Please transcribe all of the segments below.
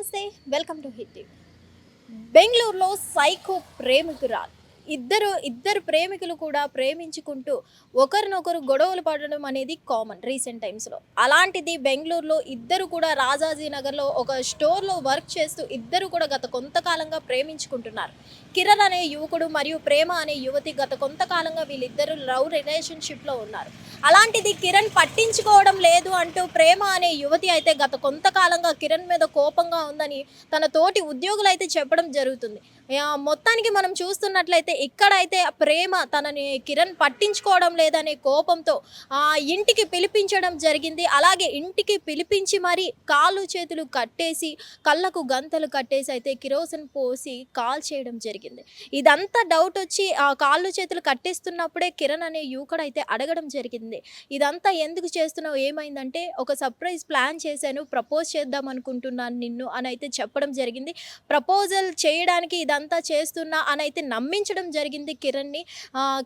నమస్తే, welcome to hit TV. బెంగళూరులో psycho ప్రేమికురాలు ఇద్దరు ప్రేమికులు కూడా ప్రేమించుకుంటూ ఒకరినొకరు గొడవలు పడడం అనేది కామన్ రీసెంట్ టైమ్స్లో. అలాంటిది బెంగళూరులో ఇద్దరు కూడా రాజాజీ నగర్లో ఒక స్టోర్లో వర్క్ చేస్తూ ఇద్దరు కూడా గత కొంతకాలంగా ప్రేమించుకుంటున్నారు. కిరణ్ అనే యువకుడు మరియు ప్రేమ అనే యువతి గత కొంతకాలంగా వీళ్ళిద్దరు లవ్ రిలేషన్షిప్లో ఉన్నారు. అలాంటిది కిరణ్ పట్టించుకోవడం లేదు అంటూ ప్రేమ అనే యువతి అయితే గత కొంతకాలంగా కిరణ్ మీద కోపంగా ఉందని తన తోటి ఉద్యోగులు అయితే చెప్పడం జరుగుతుంది. మొత్తానికి మనం చూస్తున్నట్లయితే ఇక్కడైతే ప్రేమ తనని కిరణ్ పట్టించుకోవడం లేదనే కోపంతో ఇంటికి పిలిపించడం జరిగింది. అలాగే ఇంటికి పిలిపించి మరి కాళ్ళు చేతులు కట్టేసి కళ్ళకు గంతలు కట్టేసి అయితే కిరోసిన్ పోసి కాల్ చేయడం జరిగింది. ఇదంతా డౌట్ వచ్చి ఆ కాళ్ళు చేతులు కట్టేస్తున్నప్పుడే కిరణ్ అనే యువకుడు అయితే అడగడం జరిగింది. ఇదంతా ఎందుకు చేస్తున్నావు, ఏమైందంటే ఒక సర్ప్రైజ్ ప్లాన్ చేశాను, ప్రపోజ్ చేద్దాం అనుకుంటున్నాను నిన్ను అని అయితే చెప్పడం జరిగింది. ప్రపోజల్ చేయడానికి ఇదంతా చేస్తున్నా అని అయితే నమ్మించడం జరిగింది కిరణ్ని.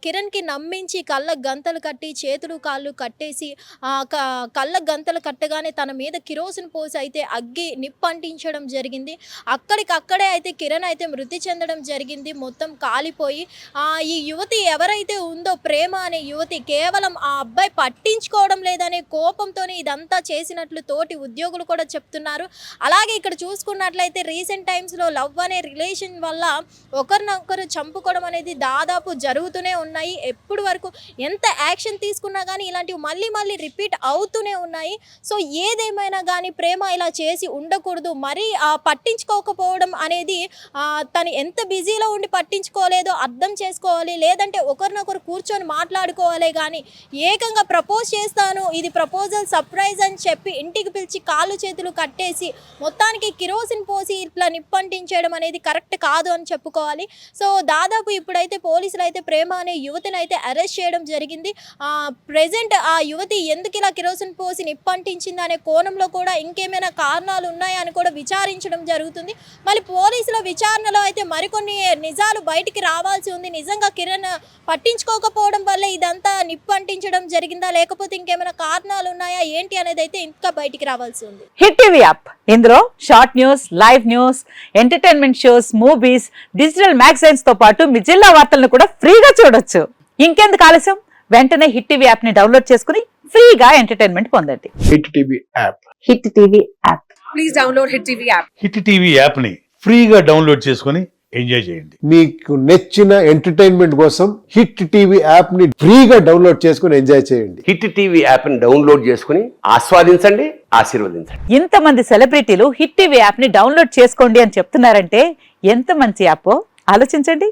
కిరణ్కి నమ్మించి కళ్ళ గంతలు కట్టి చేతులు కాళ్ళు కట్టేసి కళ్ళ గంతలు కట్టగానే తన మీద కిరోసిన్ పోసి అయితే అగ్గి నిప్పంటించడం జరిగింది. అక్కడికక్కడే అయితే కిరణ్ అయితే మృతి చెందడం జరిగింది, మొత్తం కాలిపోయి. ఈ యువతి ఎవరైతే ఉందో ప్రేమ అనే యువతి కేవలం ఆ అబ్బాయి పట్టించుకోవడం లేదనే కోపంతోనే ఇదంతా చేసినట్లు తోటి ఉద్యోగులు కూడా చెప్తున్నారు. అలాగే ఇక్కడ చూసుకున్నట్లయితే రీసెంట్ టైమ్స్లో లవ్ అనే రిలేషన్ వల్ల ఒకరినొకరు చంపుకోవడం అనేది దాదాపు జరుగుతూనే ఉన్నాయి. ఎప్పుడు వరకు ఎంత యాక్షన్ తీసుకున్నా కానీ ఇలాంటివి మళ్ళీ రిపీట్ అవుతూనే ఉన్నాయి. సో ఏదేమైనా కానీ ప్రేమ ఇలా చేసి ఉండకూడదు. మరీ పట్టించుకోకపోవడం అనేది తను ఎంత బిజీలో ఉండి పట్టించుకోలేదో అర్థం చేసుకోవాలి. లేదంటే ఒకరినొకరు కూర్చొని మాట్లాడుకోవాలి. కానీ ఏకంగా ప్రపోజ్ చేస్తాను, ఇది ప్రపోజల్ సర్ప్రైజ్ అని చెప్పి ఇంటికి పిలిచి కాళ్ళు చేతులు కట్టేసి మొత్తానికి కిరోసిన్ పోసి ఇట్లా నిప్పంటించడం అనేది కరెక్ట్ కాదు అని చెప్పుకోవాలి. సో దాదాపు ఇప్పుడైతే పోలీసులు అయితే ప్రేమ అనే యువతిని అయితే అరెస్ట్ చేయడం జరిగింది. ప్రెజెంట్ ఆ యువతి ఎందుకు ఇలా కిరోసిన్ పోసి నిప్పంటించింది అనే కోణంలో కూడా ఇంకేమైనా కారణాలు ఉన్నాయా అని కూడా విచారించడం జరుగుతుంది. మళ్ళీ పోలీసుల విచారణలో అయితే మరికొన్ని నిజాలు బయటికి రావాల్సి ఉంది. నిజంగా కిరణ్ పట్టించుకోకపోవడం వల్ల ఇదంతా నిప్పంటించడం జరిగిందా, లేకపోతే ఇంకేమైనా కారణాలు ఉన్నాయా ఏంటి అనేది అయితే ఇంకా బయటికి రావాల్సి ఉంది. హిట్ టీవీ యాప్, ఇందులో short news, live news, entertainment shows, movies, digital magazines తో పాటు మీ జిల్లా వార్తలను కూడా ఫ్రీగా చూడొచ్చు. ఇంకెందుకు ఆలస్యం, వెంటనే హిట్ టీవీ యాప్ ని డౌన్లోడ్ చేసుకుని ఫ్రీగా ఎంటర్టైన్మెంట్ పొందండి. Hit TV app. Hit TV app. Please download hit TV app. Hit TV app ని ఫ్రీగా డౌన్లోడ్ చేసుకుని ఎంజాయ్ చేయండి. మీకు నచ్చిన ఎంటర్టైన్మెంట్ కోసం హిట్ టీవీ యాప్ ని ఫ్రీగా డౌన్లోడ్ చేసుకుని ఎంజాయ్ చేయండి. హిట్ టీవీ యాప్ ని డౌన్లోడ్ చేసుకుని ఆస్వాదించండి, ఆశీర్వదించండి. ఇంతమంది సెలబ్రిటీలు హిట్ టీవీ యాప్ ని డౌన్లోడ్ చేసుకోండి అని చెప్తున్నారంటే ఎంత మంచి యాప్ ఆలోచించండి.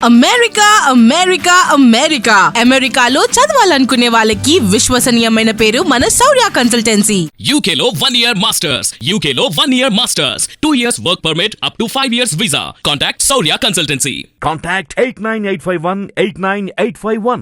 అమెరికా అమెరికా అమెరికా అమెరికాలో చదవాలనుకునే వాళ్ళకి విశ్వసనీయమైన పేరు మన శౌర్య కన్సల్టెన్సీ. UK లో 1 year masters, UK లో 1 year masters, 2 years work permit up to 5 years visa. Contact Saurya Consultancy. Contact 89851 89851.